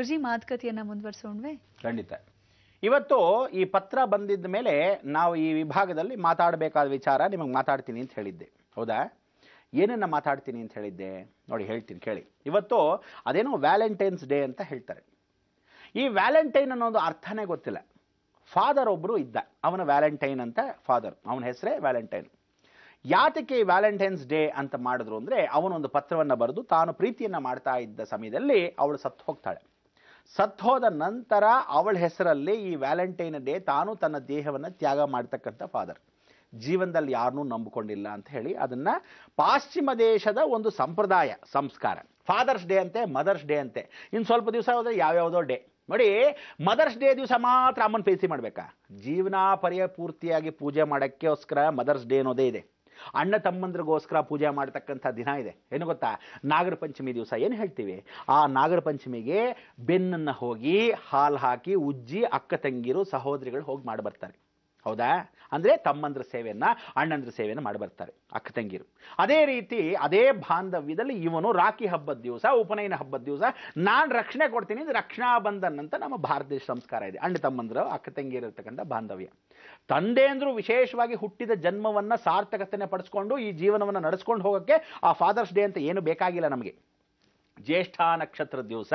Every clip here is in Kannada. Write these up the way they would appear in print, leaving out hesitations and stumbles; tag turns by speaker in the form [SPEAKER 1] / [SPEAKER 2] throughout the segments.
[SPEAKER 1] ಗುರುಜಿ ಮಾತುಕತೆಯನ್ನ ಮುಂದುವರಿಸೋಣವೇ?
[SPEAKER 2] ಖಂಡಿತ. ಇವತ್ತು ಈ ಪತ್ರ ಬಂದಿದ್ದ ಮೇಲೆ ನಾವು ಈ ವಿಭಾಗದಲ್ಲಿ ಮಾತಾಡಬೇಕಾದ ವಿಚಾರ ನಿಮಗೆ ಮಾತಾಡ್ತೀನಿ ಅಂತ ಹೇಳಿದ್ದೆ, ಹೌದಾ? ಏನನ್ನ ಮಾತಾಡ್ತೀನಿ ಅಂತ ಹೇಳಿದ್ದೆ ನೋಡಿ, ಹೇಳ್ತೀನಿ ಕೇಳಿ. ಇವತ್ತು ಅದೇನೋ ವ್ಯಾಲೆಂಟೈನ್ಸ್ ಡೇ ಅಂತ ಹೇಳ್ತಾರೆ. ಈ ವ್ಯಾಲೆಂಟೈನ್ ಅನ್ನೋದು ಅರ್ಥನೇ ಗೊತ್ತಿಲ್ಲ. ಫಾದರ್ ಒಬ್ಬರು ಇದ್ದ, ಅವನ ವ್ಯಾಲೆಂಟೈನ್ ಅಂತ ಫಾದರ್, ಅವನ ಹೆಸರೇ ವ್ಯಾಲೆಂಟೈನ್. ಯಾತಕ್ಕೆ ಈ ವ್ಯಾಲೆಂಟೈನ್ಸ್ ಡೇ ಅಂತ ಮಾಡಿದ್ರು ಅಂದರೆ, ಅವನೊಂದು ಪತ್ರವನ್ನು ಬರೆದು ತಾನು ಪ್ರೀತಿಯನ್ನು ಮಾಡ್ತಾ ಇದ್ದ ಸಮಯದಲ್ಲಿ ಅವಳು ಸತ್ತು ಹೋಗ್ತಾಳೆ. ಸತ್ತೋದ ನಂತರ ಅವಳ ಹೆಸರಲ್ಲಿ ಈ ವ್ಯಾಲೆಂಟೈನ್ ಡೇ ತಾನು ತನ್ನ ದೇಹವನ್ನು ತ್ಯಾಗ ಮಾಡ್ತಕ್ಕಂಥ ಫಾದರ್. ಜೀವನದಲ್ಲಿ ಯಾರನ್ನೂ ನಂಬಿಕೊಂಡಿಲ್ಲ ಅಂತ ಹೇಳಿ ಅದನ್ನ ಪಾಶ್ಚಿಮ ದೇಶದ ಒಂದು ಸಂಪ್ರದಾಯ ಸಂಸ್ಕಾರ. ಫಾದರ್ಸ್ ಡೇ ಅಂತೆ, ಮದರ್ಸ್ ಡೇ ಅಂತೆ. ಇನ್ನು ಸ್ವಲ್ಪ ದಿವಸ ಹೋದ್ರೆ ಯಾವ್ಯಾವುದೋ ಡೇ. ನೋಡಿ, ಮದರ್ಸ್ ಡೇ ದಿವಸ ಮಾತ್ರ ಅಮ್ಮನ ಪ್ರೀತಿ ಮಾಡಬೇಕಾ? ಜೀವನ ಪೂರ್ತಿಯಾಗಿ ಪೂಜೆ ಮಾಡೋಕ್ಕೋಸ್ಕರ ಮದರ್ಸ್ ಡೇ ಅನ್ನೋದೇ ಇದೆ. ಅಣ್ಣ ತಮ್ಮಂದ್ರಿಗೋಸ್ಕರ ಪೂಜೆ ಮಾಡ್ತಕ್ಕಂಥ ದಿನ ಇದೆ. ಏನು ಗೊತ್ತಾ? ನಾಗರ ಪಂಚಮಿ ದಿವಸ ಏನು ಹೇಳ್ತೀವಿ, ಆ ನಾಗರ ಪಂಚಮಿಗೆ ಬೆನ್ನನ್ನು ಹೋಗಿ ಹಾಲು ಹಾಕಿ ಉಜ್ಜಿ ಅಕ್ಕ ತಂಗಿರು ಸಹೋದರಿಗಳು ಹೋಗಿ ಮಾಡಿ ಬರ್ತಾರೆ, ಹೌದಾ? ಅಂದರೆ ತಮ್ಮಂದ್ರ ಸೇವೆಯನ್ನು, ಅಣ್ಣಂದ್ರ ಸೇವೆಯನ್ನು ಮಾಡಿ ಬರ್ತಾರೆ ಅಕ್ಕ ತಂಗಿರು. ಅದೇ ರೀತಿ ಅದೇ ಬಾಂಧವ್ಯದಲ್ಲಿ ಇವನು ರಾಖಿ ಹಬ್ಬದ ದಿವಸ, ಉಪನಯನ ಹಬ್ಬದ ದಿವಸ ನಾನು ರಕ್ಷಣೆ ಕೊಡ್ತೀನಿ, ರಕ್ಷಣಾ ಬಂಧನ್ ಅಂತ ನಮ್ಮ ಭಾರತ ದೇಶ ಸಂಸ್ಕಾರ ಇದೆ. ಅಣ್ಣ ತಮ್ಮಂದ್ರ ಅಕ್ಕ ತಂಗಿರು ಇರತಕ್ಕಂಥ ಬಾಂಧವ್ಯ. ತಂದೆ ಅಂದ್ರು ವಿಶೇಷವಾಗಿ ಹುಟ್ಟಿದ ಜನ್ಮವನ್ನು ಸಾರ್ಥಕತೆಯನ್ನು ಪಡಿಸ್ಕೊಂಡು ಈ ಜೀವನವನ್ನು ನಡೆಸ್ಕೊಂಡು ಹೋಗೋಕ್ಕೆ ಆ ಫಾದರ್ಸ್ ಡೇ ಅಂತ ಏನು ಬೇಕಾಗಿಲ್ಲ ನಮಗೆ. ಜ್ಯೇಷ್ಠ ನಕ್ಷತ್ರದ ದಿವಸ,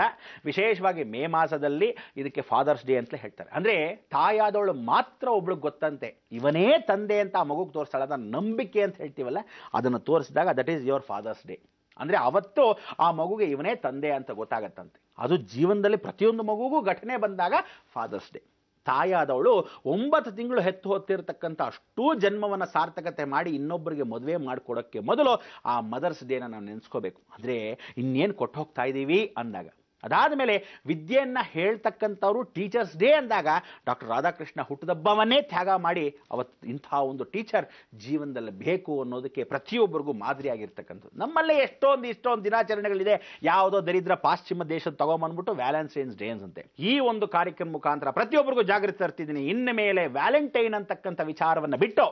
[SPEAKER 2] ವಿಶೇಷವಾಗಿ ಮೇ ಮಾಸದಲ್ಲಿ ಇದಕ್ಕೆ ಫಾದರ್ಸ್ ಡೇ ಅಂತಲೇ ಹೇಳ್ತಾರೆ. ಅಂದರೆ ತಾಯಾದವಳು ಮಾತ್ರ ಒಬ್ಳಿಗೆ ಗೊತ್ತಂತೆ ಇವನೇ ತಂದೆ ಅಂತ ಆ ಮಗುಗೆ ತೋರಿಸ್ತಾಳೆ. ಅದನ್ನು ನಂಬಿಕೆ ಅಂತ ಹೇಳ್ತೀವಲ್ಲ, ಅದನ್ನು ತೋರಿಸಿದಾಗ that is your father's day. ಅಂದರೆ ಅವತ್ತು ಆ ಮಗುಗೆ ಇವನೇ ತಂದೆ ಅಂತ ಗೊತ್ತಾಗತ್ತಂತೆ. ಅದು ಜೀವನದಲ್ಲಿ ಪ್ರತಿಯೊಂದು ಮಗುಗೂ ಘಟನೆ ಬಂದಾಗ ಫಾದರ್ಸ್ ಡೇ. ತಾಯಾದವಳು 9 ತಿಂಗಳು ಹೆತ್ತು ಹೊತ್ತಿರತಕ್ಕಂಥ ಅಷ್ಟೂ ಜನ್ಮವನ್ನು ಸಾರ್ಥಕತೆ ಮಾಡಿ ಇನ್ನೊಬ್ಬರಿಗೆ ಮದುವೆ ಮಾಡಿಕೊಡೋಕ್ಕೆ ಮೊದಲು ಆ ಮದರ್ಸ್ ಡೇನ ನಾವು ನೆನೆಸ್ಕೋಬೇಕು. ಅಂದರೆ ಇನ್ನೇನು ಕೊಟ್ಟು ಹೋಗ್ತಾ ಇದ್ದೀವಿ ಅಂದಾಗ. ಅದಾದ ಮೇಲೆ ವಿದ್ಯೆಯನ್ನು ಹೇಳ್ತಕ್ಕಂಥವ್ರು ಟೀಚರ್ಸ್ ಡೇ ಅಂದಾಗ ಡಾಕ್ಟರ್ ರಾಧಾಕೃಷ್ಣ ಹುಟ್ಟುದಬ್ಬವನ್ನೇ ತ್ಯಾಗ ಮಾಡಿ ಅವತ್ತು ಇಂಥ ಒಂದು ಟೀಚರ್ ಜೀವನದಲ್ಲಿ ಬೇಕು ಅನ್ನೋದಕ್ಕೆ ಪ್ರತಿಯೊಬ್ಬರಿಗೂ ಮಾದರಿಯಾಗಿರ್ತಕ್ಕಂಥದ್ದು. ನಮ್ಮಲ್ಲೇ ಇಷ್ಟೊಂದು ದಿನಾಚರಣೆಗಳಿದೆ. ಯಾವುದೋ ದರಿದ್ರ ಪಾಶ್ಚಿಮ ದೇಶದ ತಗೊಂಬಂದ್ಬಿಟ್ಟು ವ್ಯಾಲೆಂಟೈನ್ಸ್ ಡೇಸ್ ಅಂತೆ. ಈ ಒಂದು ಕಾರ್ಯಕ್ರಮ ಮುಖಾಂತರ ಪ್ರತಿಯೊಬ್ಬರಿಗೂ ಜಾಗೃತಿ ತರ್ತಿದ್ದೀನಿ. ಇನ್ನು ಮೇಲೆ ವ್ಯಾಲೆಂಟೈನ್ ಅಂತಕ್ಕಂಥ ವಿಚಾರವನ್ನು ಬಿಟ್ಟು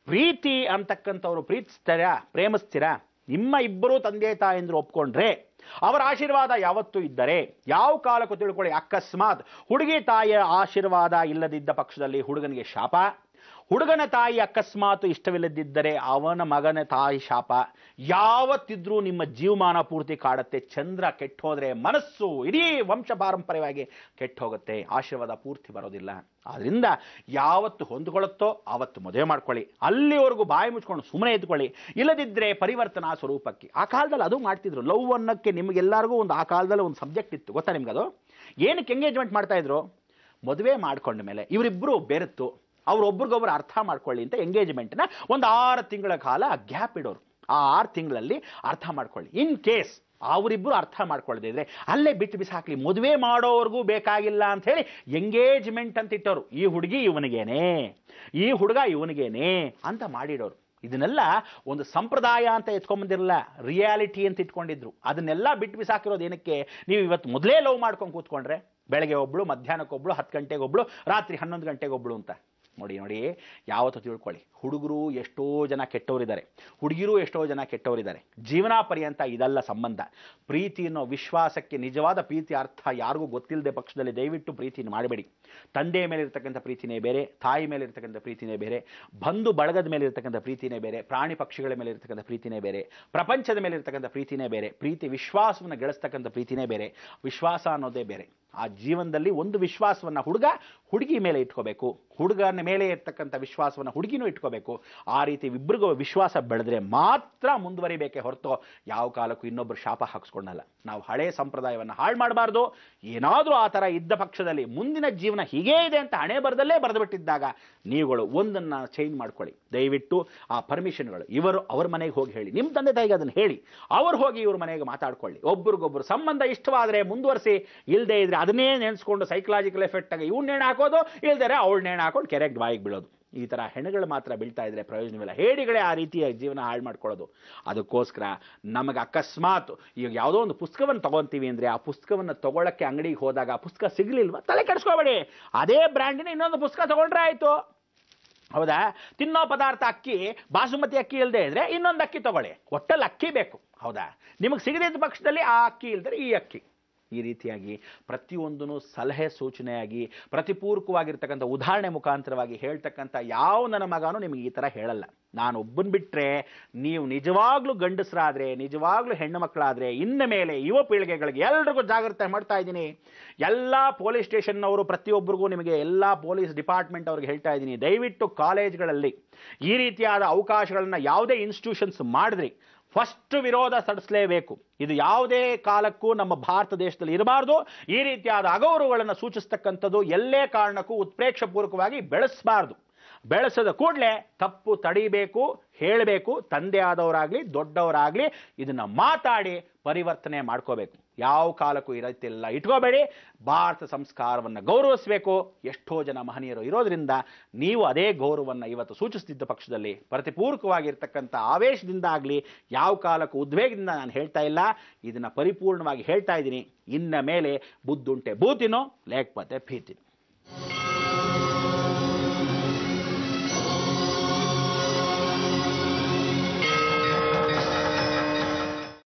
[SPEAKER 2] ಪ್ರೀತಿ ಅಂತಕ್ಕಂಥವ್ರು ಪ್ರೀತಿಸ್ತೀರಾ, ಪ್ರೇಮಿಸ್ತೀರಾ? ನಿಮ್ಮ ಇಬ್ಬರು ತಂದೆ ತಾಯಂದ್ರು ಒಪ್ಕೊಂಡ್ರೆ ಅವರ ಆಶೀರ್ವಾದ ಯಾವತ್ತೂ ಇದ್ದರೆ ಯಾವ ಕಾಲಕ್ಕೂ ತಿಳ್ಕೊಳ್ಳಿ, ಅಕಸ್ಮಾತ್ ಹುಡುಗಿ ತಾಯಿಯ ಆಶೀರ್ವಾದ ಇಲ್ಲದಿದ್ದ ಪಕ್ಷದಲ್ಲಿ ಹುಡುಗನಿಗೆ ಶಾಪ, ಹುಡುಗನ ತಾಯಿ ಅಕಸ್ಮಾತ್ ಇಷ್ಟವಿಲ್ಲದಿದ್ದರೆ ಅವನ ಮಗನ ತಾಯಿ ಶಾಪ. ಯಾವತ್ತಿದ್ರೂ ನಿಮ್ಮ ಜೀವಮಾನ ಪೂರ್ತಿ ಕಾಡುತ್ತೆ. ಚಂದ್ರ ಕೆಟ್ಟೋದ್ರೆ ಮನಸ್ಸು ಇಡೀ ವಂಶ ಪಾರಂಪರ್ಯವಾಗಿ ಕೆಟ್ಟೋಗುತ್ತೆ, ಆಶೀರ್ವಾದ ಪೂರ್ತಿ ಬರೋದಿಲ್ಲ. ಆದ್ರಿಂದ ಯಾವತ್ತು ಹೊಂದ್ಕೊಳ್ಳುತ್ತೋ ಆವತ್ತು ಮದುವೆ ಮಾಡ್ಕೊಳ್ಳಿ, ಅಲ್ಲಿವರೆಗೂ ಬಾಯಿ ಮುಚ್ಕೊಂಡು ಸುಮ್ಮನೆ ಇದ್ಕೊಳ್ಳಿ. ಇಲ್ಲದಿದ್ದರೆ ಪರಿವರ್ತನಾ ಸ್ವರೂಪಕ್ಕೆ. ಆ ಕಾಲದಲ್ಲಿ ಅದು ಮಾಡ್ತಿದ್ರು. ಲವ್ ಅನ್ನೋಕ್ಕೆ ನಿಮಗೆಲ್ಲರಿಗೂ ಒಂದು ಆ ಕಾಲದಲ್ಲಿ ಒಂದು ಸಬ್ಜೆಕ್ಟ್ ಇತ್ತು, ಗೊತ್ತಾ ನಿಮ್ಗದು? ಏನಕ್ಕೆ ಎಂಗೇಜ್ಮೆಂಟ್ ಮಾಡ್ತಾ ಇದ್ರು? ಮದುವೆ ಮಾಡ್ಕೊಂಡ ಮೇಲೆ ಇವರಿಬ್ಬರು ಬೆರೆತು ಅವರೊಬ್ರಿಗೊಬ್ರು ಅರ್ಥ ಮಾಡ್ಕೊಳ್ಳಿ ಅಂತ ಎಂಗೇಜ್ಮೆಂಟ್ನ ಒಂದು 6 ತಿಂಗಳ ಕಾಲ ಗ್ಯಾಪ್ ಇಡೋರು. ಆ 6 ತಿಂಗಳಲ್ಲಿ ಅರ್ಥ ಮಾಡ್ಕೊಳ್ಳಿ. ಇನ್ ಕೇಸ್ ಅವರಿಬ್ಬರು ಅರ್ಥ ಮಾಡ್ಕೊಳ್ಳದಿದ್ರೆ ಅಲ್ಲೇ ಬಿಟ್ಟು ಬಿಸಾಕ್ಲಿ, ಮದುವೆ ಮಾಡೋವರೆಗೂ ಬೇಕಾಗಿಲ್ಲ ಅಂತ ಹೇಳಿ ಎಂಗೇಜ್ಮೆಂಟ್ ಅಂತ ಇಟ್ಟವರು. ಈ ಹುಡುಗಿ ಇವನಿಗೇನೆ, ಈ ಹುಡುಗ ಇವನಿಗೇನೆ ಅಂತ ಮಾಡಿಡೋರು. ಇದನ್ನೆಲ್ಲ ಒಂದು ಸಂಪ್ರದಾಯ ಅಂತ ಎತ್ಕೊಂಡ್ಬಂದಿರಲ್ಲ, ರಿಯಾಲಿಟಿ ಅಂತ ಇಟ್ಕೊಂಡಿದ್ರು. ಅದನ್ನೆಲ್ಲ ಬಿಟ್ಟು ಬಿಸಾಕಿರೋದು ಏನಕ್ಕೆ? ನೀವು ಇವತ್ತು ಮೊದಲೇ ಲವ್ ಮಾಡ್ಕೊಂಡು ಕೂತ್ಕೊಂಡ್ರೆ ಬೆಳಗ್ಗೆ ಒಬ್ಳು, ಮಧ್ಯಾಹ್ನಕ್ಕೊಬ್ಳು, 10 ಗಂಟೆಗೆ ಒಬ್ಳು, ರಾತ್ರಿ 11 ಗಂಟೆಗೆ ಒಬ್ಳು ಅಂತ. ನೋಡಿ ಯಾವತ್ತೂ ತಿಳ್ಕೊಳ್ಳಿ, ಹುಡುಗರು ಎಷ್ಟೋ ಜನ ಕೆಟ್ಟವರಿದ್ದಾರೆ, ಹುಡುಗಿರು ಎಷ್ಟೋ ಜನ ಕೆಟ್ಟವರಿದ್ದಾರೆ. ಜೀವನ ಪರ್ಯಂತ ಇದಲ್ಲ ಸಂಬಂಧ. ಪ್ರೀತಿ ಅನ್ನೋ ವಿಶ್ವಾಸಕ್ಕೆ ನಿಜವಾದ ಪ್ರೀತಿ ಅರ್ಥ ಯಾರಿಗೂ ಗೊತ್ತಿಲ್ಲದೆ ಪಕ್ಷದಲ್ಲಿ ದಯವಿಟ್ಟು ಪ್ರೀತಿನ ಮಾಡಬೇಡಿ. ತಂದೆಯ ಮೇಲೆ ಇರ್ತಕ್ಕಂಥ ಪ್ರೀತಿನೇ ಬೇರೆ, ತಾಯಿ ಮೇಲೆ ಇರ್ತಕ್ಕಂಥ ಪ್ರೀತಿನೇ ಬೇರೆ, ಬಂಧು ಬಳಗದ ಮೇಲೆ ಇರ್ತಕ್ಕಂಥ ಪ್ರೀತಿನೇ ಬೇರೆ, ಪ್ರಾಣಿ ಪಕ್ಷಿಗಳ ಮೇಲೆ ಇರ್ತಕ್ಕಂಥ ಪ್ರೀತಿನೇ ಬೇರೆ, ಪ್ರಪಂಚದ ಮೇಲೆ ಇರ್ತಕ್ಕಂಥ ಪ್ರೀತಿನೇ ಬೇರೆ. ಪ್ರೀತಿ ವಿಶ್ವಾಸವನ್ನು ಗಳಿಸ್ತಕ್ಕಂಥ ಪ್ರೀತಿನೇ ಬೇರೆ, ವಿಶ್ವಾಸ ಅನ್ನೋದೇ ಬೇರೆ. ಆ ಜೀವನದಲ್ಲಿ ಒಂದು ವಿಶ್ವಾಸವನ್ನು ಹುಡುಗ ಹುಡುಗಿ ಮೇಲೆ ಇಟ್ಕೋಬೇಕು, ಹುಡುಗನ ಮೇಲೆ ಇರ್ತಕ್ಕಂಥ ವಿಶ್ವಾಸವನ್ನು ಹುಡುಗಿನೂ ಇಟ್ಕೋಬೇಕು. ಆ ರೀತಿ ಇಬ್ಬರಿಗೂ ವಿಶ್ವಾಸ ಬೆಳೆದ್ರೆ ಮಾತ್ರ ಮುಂದುವರಿಬೇಕೇ ಹೊರತು ಯಾವ ಕಾಲಕ್ಕೂ ಇನ್ನೊಬ್ಬರು ಶಾಪ ಹಾಕಿಸ್ಕೊಂಡಲ್ಲ. ನಾವು ಹಳೆ ಸಂಪ್ರದಾಯವನ್ನು ಹಾಳು ಮಾಡಬಾರ್ದು. ಏನಾದರೂ ಆ ಥರ ಇದ್ದ ಪಕ್ಷದಲ್ಲಿ ಮುಂದಿನ ಜೀವನ ಹೀಗೇ ಇದೆ ಅಂತ ಹಣೆ ಬರದಲ್ಲೇ ಬರೆದು ಬಿಟ್ಟಿದ್ದಾಗ ನೀವುಗಳು ಒಂದನ್ನು ಚೇಂಜ್ ಮಾಡ್ಕೊಳ್ಳಿ. ದಯವಿಟ್ಟು ಆ ಪರ್ಮಿಷನ್ಗಳು ಇವರು ಅವ್ರ ಮನೆಗೆ ಹೋಗಿ ಹೇಳಿ, ನಿಮ್ಮ ತಂದೆ ತಾಯಿಗೆ ಅದನ್ನು ಹೇಳಿ, ಅವ್ರು ಹೋಗಿ ಇವ್ರ ಮನೆಗೆ ಮಾತಾಡ್ಕೊಳ್ಳಿ. ಒಬ್ರಿಗೊಬ್ರು ಸಂಬಂಧ ಇಷ್ಟವಾದರೆ ಮುಂದುವರಿಸಿ, ಇಲ್ಲದೆ ಇದ್ರೆ ಅದನ್ನೇ ನೆನೆಸ್ಕೊಂಡು ಸೈಕಲಾಜಿಕಲ್ ಎಫೆಕ್ಟ್ ಆಗಿ ಇವ್ನು ನೇಣು ಹಾಕೋದು, ಇಲ್ದರೆ ಅವಳು ನೇಣು ಹಾಕೊಂಡು ಕೆರೆಗೆ ಬಾಯಿಗೆ ಬೀಳೋದು. ಈ ಥರ ಹೆಣಗಳು ಮಾತ್ರ ಬೀಳ್ತಾ ಇದ್ರೆ ಪ್ರಯೋಜನವಿಲ್ಲ. ಹೇಡಿಗಳೇ ಆ ರೀತಿಯ ಜೀವನ ಹಾಳು ಮಾಡ್ಕೊಳ್ಳೋದು. ಅದಕ್ಕೋಸ್ಕರ ನಮಗೆ ಅಕಸ್ಮಾತ್ ಈಗ ಯಾವುದೋ ಒಂದು ಪುಸ್ತಕವನ್ನು ತಗೊತೀವಿ ಅಂದರೆ ಆ ಪುಸ್ತಕವನ್ನು ತಗೊಳ್ಳೋಕ್ಕೆ ಅಂಗಡಿಗೆ ಹೋದಾಗ ಆ ಪುಸ್ತಕ ಸಿಗಲಿಲ್ವ, ತಲೆ ಕೆಡಿಸ್ಕೋಬೇಡಿ, ಅದೇ ಬ್ರ್ಯಾಂಡಿನ ಇನ್ನೊಂದು ಪುಸ್ತಕ ತಗೊಂಡ್ರೆ ಆಯಿತು, ಹೌದಾ? ತಿನ್ನೋ ಪದಾರ್ಥ ಅಕ್ಕಿ ಬಾಸುಮತಿ ಅಕ್ಕಿ ಇಲ್ಲದೆ ಇದ್ರೆ ಇನ್ನೊಂದು ಅಕ್ಕಿ ತಗೊಳ್ಳಿ, ಒಟ್ಟಲ್ಲಿ ಅಕ್ಕಿ ಬೇಕು, ಹೌದಾ? ನಿಮಗೆ ಸಿಗದಿದ್ದ ಪಕ್ಷದಲ್ಲಿ ಆ ಅಕ್ಕಿ ಇಲ್ದರೆ ಈ ಅಕ್ಕಿ, ಈ ರೀತಿಯಾಗಿ ಪ್ರತಿಯೊಂದೂ ಸಲಹೆ ಸೂಚನೆಯಾಗಿ ಪ್ರತಿಪೂರ್ವಕವಾಗಿರ್ತಕ್ಕಂಥ ಉದಾಹರಣೆ ಮುಖಾಂತರವಾಗಿ ಹೇಳ್ತಕ್ಕಂಥ ಯಾವ ನನ್ನ ಮಗನೂ ನಿಮಗೆ ಈ ಥರ ಹೇಳಲ್ಲ. ನಾನು ಒಬ್ಬನ್ ಬಿಟ್ಟರೆ ನೀವು ನಿಜವಾಗ್ಲೂ ಗಂಡಸರಾದರೆ, ನಿಜವಾಗ್ಲೂ ಹೆಣ್ಣು ಮಕ್ಕಳಾದರೆ, ಇನ್ನು ಮೇಲೆ ಯುವ ಪೀಳಿಗೆಗಳಿಗೆ ಎಲ್ರಿಗೂ ಜಾಗೃತಿ ಮಾಡ್ತಾ ಇದ್ದೀನಿ. ಎಲ್ಲ ಪೊಲೀಸ್ ಸ್ಟೇಷನ್ನವರು ಪ್ರತಿಯೊಬ್ಬರಿಗೂ ನಿಮಗೆ ಎಲ್ಲ ಪೊಲೀಸ್ ಡಿಪಾರ್ಟ್ಮೆಂಟ್ ಅವ್ರಿಗೆ ಹೇಳ್ತಾ ಇದ್ದೀನಿ, ದಯವಿಟ್ಟು ಕಾಲೇಜ್ಗಳಲ್ಲಿ ಈ ರೀತಿಯಾದ ಅವಕಾಶಗಳನ್ನು ಯಾವುದೇ ಇನ್ಸ್ಟಿಟ್ಯೂಷನ್ಸ್ ಮಾಡಿದ್ರಿ ಫಸ್ಟ್ ವಿರೋಧ ಸಡಿಸಲೇಬೇಕು. ಇದು ಯಾವುದೇ ಕಾಲಕ್ಕೂ ನಮ್ಮ ಭಾರತ ದೇಶದಲ್ಲಿ ಇರಬಾರ್ದು. ಈ ರೀತಿಯಾದ ಅಗೌರವಗಳನ್ನು ಸೂಚಿಸ್ತಕ್ಕಂಥದ್ದು ಎಲ್ಲೇ ಕಾರಣಕ್ಕೂ ಉತ್ಪ್ರೇಕ್ಷಪೂರ್ವಕವಾಗಿ ಬೆಳೆಸಬಾರ್ದು. ಬೆಳೆಸದ ಕೂಡಲೇ ತಪ್ಪು ತಡಿಬೇಕು, ಹೇಳಬೇಕು. ತಂದೆ ಆದವರಾಗಲಿ ದೊಡ್ಡವರಾಗಲಿ ಇದನ್ನು ಮಾತಾಡಿ ಪರಿವರ್ತನೆ ಮಾಡ್ಕೋಬೇಕು. ಯಾವ ಕಾಲಕ್ಕೂ ಇರತ್ತಿಲ್ಲ ಇಟ್ಕೋಬೇಡಿ. ಭಾರತ ಸಂಸ್ಕಾರವನ್ನು ಗೌರವಿಸಬೇಕು. ಎಷ್ಟೋ ಜನ ಮಹನೀಯರು ಇರೋದ್ರಿಂದ ನೀವು ಅದೇ ಗೌರವವನ್ನು ಇವತ್ತು ಸೂಚಿಸ್ತಿದ್ದ ಪಕ್ಷದಲ್ಲಿ ಪ್ರತಿಪೂರ್ವಕವಾಗಿರ್ತಕ್ಕಂಥ ಆವೇಶದಿಂದ ಆಗಲಿ ಯಾವ ಕಾಲಕ್ಕೂ ಉದ್ವೇಗದಿಂದ ನಾನು ಹೇಳ್ತಾ ಇಲ್ಲ, ಇದನ್ನು ಪರಿಪೂರ್ಣವಾಗಿ ಹೇಳ್ತಾ ಇದ್ದೀನಿ. ಇನ್ನ ಮೇಲೆ ಬುದ್ಧುಂಟೆ ಬೂತಿನೋ ಲೇಖ್ಪತೆ ಭೀತಿನೋ.